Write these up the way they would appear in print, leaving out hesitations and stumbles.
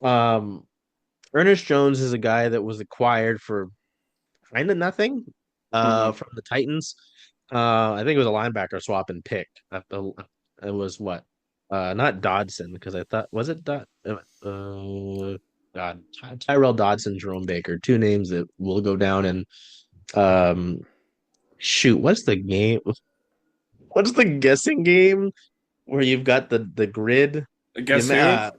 Um, Ernest Jones is a guy that was acquired for kind of nothing Hmm. from the Titans. I think it was a linebacker swap and pick. It was what? Not Dodson, because I thought was it God, Tyrell Dodson, Jerome Baker, two names that will go down and um shoot, what's the game? What's the guessing game where you've got the grid? The Guess who?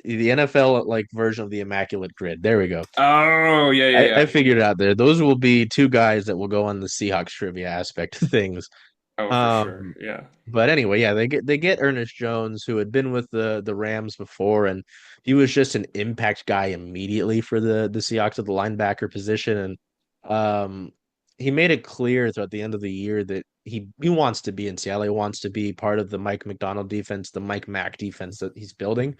the NFL like version of the immaculate grid. There we go. Oh, yeah, yeah, I yeah. figured it out there. Those will be two guys that will go on the Seahawks trivia aspect of things. Oh, for sure. Um, Yeah. but anyway, yeah, they get Ernest Jones, who had been with the Rams before, and he was just an impact guy immediately for the Seahawks at the linebacker position. And he made it clear throughout the end of the year that he wants to be in Seattle. He wants to be part of the Mike McDonald defense, the Mike Mack defense that he's building.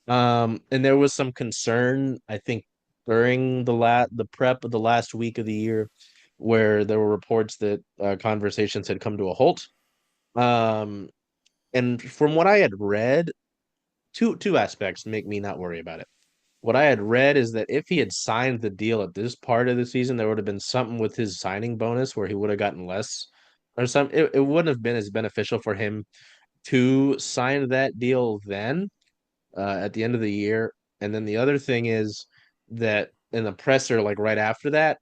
And there was some concern, I think, during the prep of the last week of the year, where there were reports that conversations had come to a halt. Um, and from what I had read, two aspects make me not worry about it. What I had read is that if he had signed the deal at this part of the season, there would have been something with his signing bonus where he would have gotten less or something. It wouldn't have been as beneficial for him to sign that deal then at the end of the year. And then the other thing is that in the presser, like right after that,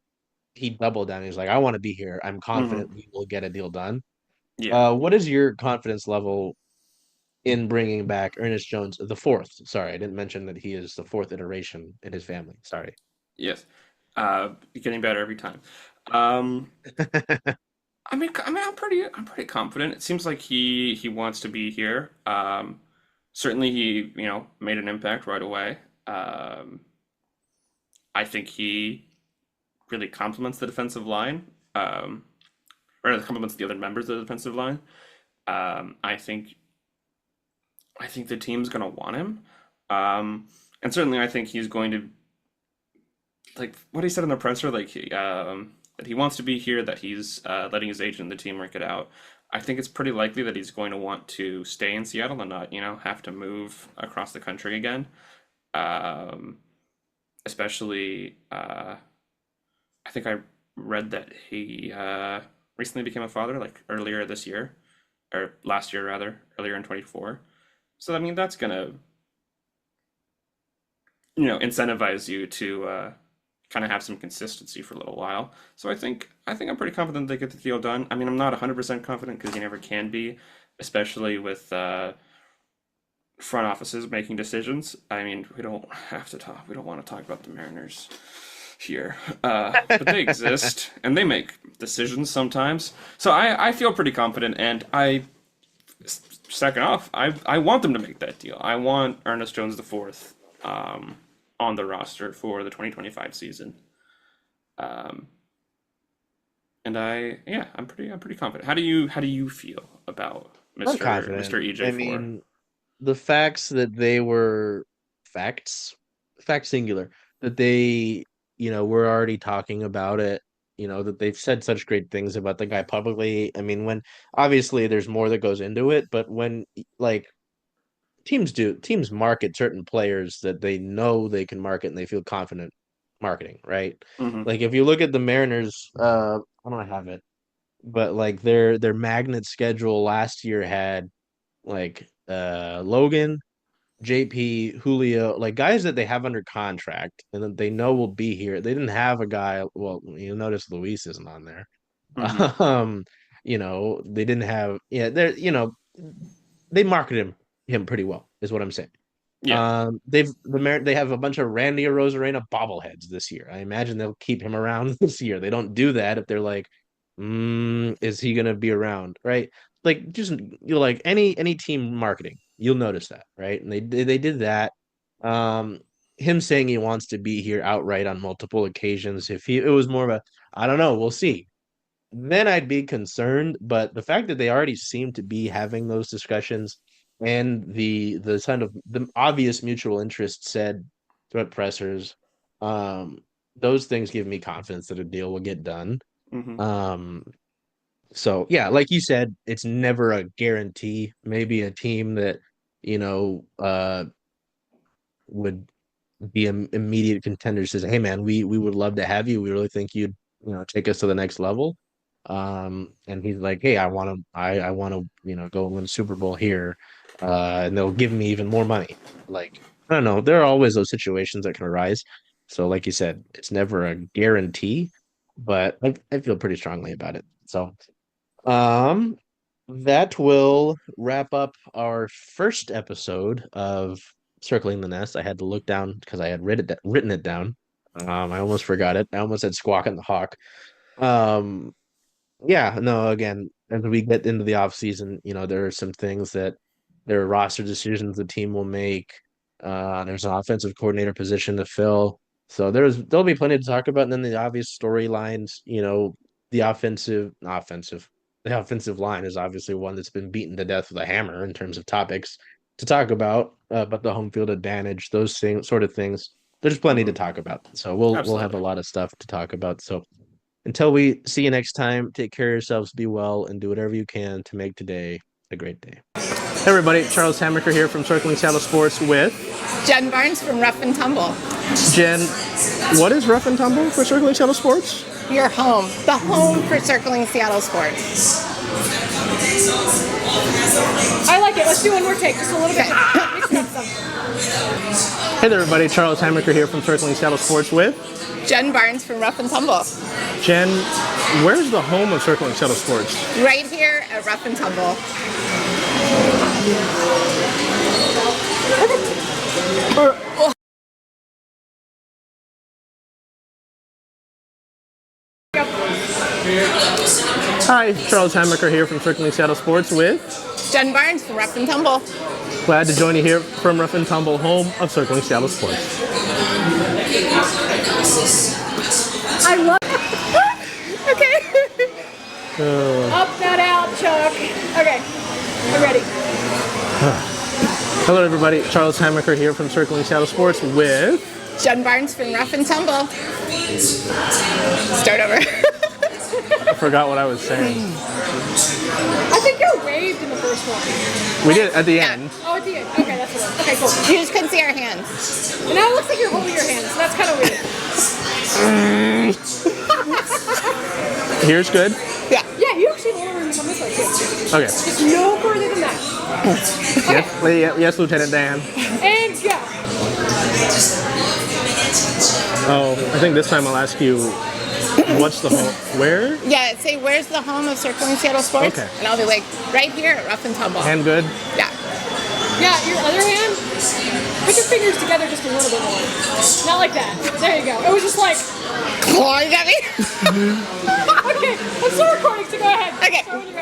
he doubled down. He's like, I want to be here. I'm Hmm. confident we will get a deal done. Yeah. What is your confidence level in bringing back Ernest Jones the fourth? Sorry, I didn't mention that he is the fourth iteration in his family. Sorry. Yes. Getting better every time. Um, I'm pretty confident. It seems like he wants to be here. Certainly he, made an impact right away. Um, I think he really complements the defensive line, or complements the other members of the defensive line. I think the team's gonna want him, and certainly I think he's going to like what he said in the presser, like that he wants to be here, that he's letting his agent and the team work it out. I think it's pretty likely that he's going to want to stay in Seattle and not, have to move across the country again. Um, Especially, I think I read that he recently became a father, like earlier this year, or last year rather, earlier in 24. So I mean, that's gonna incentivize you to kind of have some consistency for a little while. So I think I'm pretty confident they get the deal done. I mean, I'm not 100% confident because you never can be, especially with front offices making decisions. I mean, we don't have to talk. We don't want to talk about the Mariners here, but they exist and they make decisions sometimes. So I feel pretty confident, and second off, I want them to make that deal. I want Ernest Jones IV on the roster for the 2025 season. Um, and yeah, I'm pretty confident. How do you feel about I'm Mr. confident. I EJ4? mean, the facts that they were facts, fact singular, that they, were already talking about it, that they've said such great things about the guy publicly. I mean, when obviously there's more that goes into it, but when like teams market certain players that they know they can market and they feel confident marketing, right? Hmm. Like if you look at the Mariners, I don't have it, but like their magnet schedule last year had like Logan, JP, Julio, like guys that they have under contract and that they know will be here. They didn't have a guy, well, you notice Luis isn't on there. Hmm. Um, they didn't have yeah, they marketed him pretty well, is what I'm saying. Yeah. They have a bunch of Randy Rosarena bobbleheads this year. I imagine they'll keep him around this year. They don't do that if they're like, is he gonna be around? Right? Like just like any team marketing, you'll notice that, right? And they did that. Um, him saying he wants to be here outright on multiple occasions. If it was more of a, I don't know, we'll see. Then I'd be concerned. But the fact that they already seem to be having those discussions and the kind of the obvious mutual interest said throughout pressers, um, those things give me confidence that a deal will get done. Hmm. Um, so yeah, like you said, it's never a guarantee. Maybe a team that, you know, would be immediate contenders to say, hey man, we would love to have you. We really think you'd take us to the next level. And he's like, hey, I want to go win a Super Bowl here, and they'll give me even more money. Like I don't know, there are always those situations that can arise. So like you said, it's never a guarantee, but I feel pretty strongly about it. So um, that will wrap up our first episode of Circling the Nest. I had to look down because I had written it down. I almost forgot it. I almost said Squawk and the Hawk. Um, yeah, no, again, as we get into the off season, there are some things that there are roster decisions the team will make. There's an offensive coordinator position to fill. So there'll be plenty to talk about. And then the obvious storylines, the the offensive line is obviously one that's been beaten to death with a hammer in terms of topics to talk about. But the home field advantage, those sort of things, there's plenty to Hmm. talk about. So we'll have a Absolutely. lot of stuff to talk about. So until we see you next time, take care of yourselves, be well, and do whatever you can to make today a great day. Hey everybody, Charles Hamaker here from Circling Seattle Sports with Jen Barnes from Rough and Tumble. Jen. What is Rough and Tumble for Circling Seattle Sports? Your home. The home for Circling Seattle Sports. I like it. Let's do one more take. Just a little bit. Mix it up some. Hey there everybody, Charles Hamaker here from Circling Seattle Sports with Jen Barnes from Rough and Tumble. Jen. Where's the home of Circling Seattle Sports? Right here at Rough and Tumble. Hi, Charles Hamaker here from Circling Seattle Sports with Jen Barnes from Rough and Tumble. glad to join you here from Rough and Tumble, home of Circling Seattle Sports. I love Okay. Up that out, Chuck. Okay. I'm ready. Hello everybody, Charles Hamaker here from Circling Seattle Sports with Jen Barnes from Rough and Tumble. Start over. I forgot what I was saying. I think you waved in the first one. We did at the end. Oh, at the end. Okay, that's what. Okay, cool. You just couldn't see our hands. And now it looks like you're holding your hands. So that's kind of weird. Here's good. Yeah. Yeah, you actually have a little room to come this way too. Okay. Just no further than that. Yes, Lieutenant Dan. And go. Oh, I think this time I'll ask you, what's the home? Where? Yeah, say, where's the home of Circling Seattle Sports? Okay. And I'll be like, right here at Rough and Tumble. Hand good. Yeah. Yeah, your other hand. Put your fingers together just a little bit more. Not like that. There you go. It was just like. Clawing at me. Okay, I'm still recording, so go ahead. Okay. So when you're ready.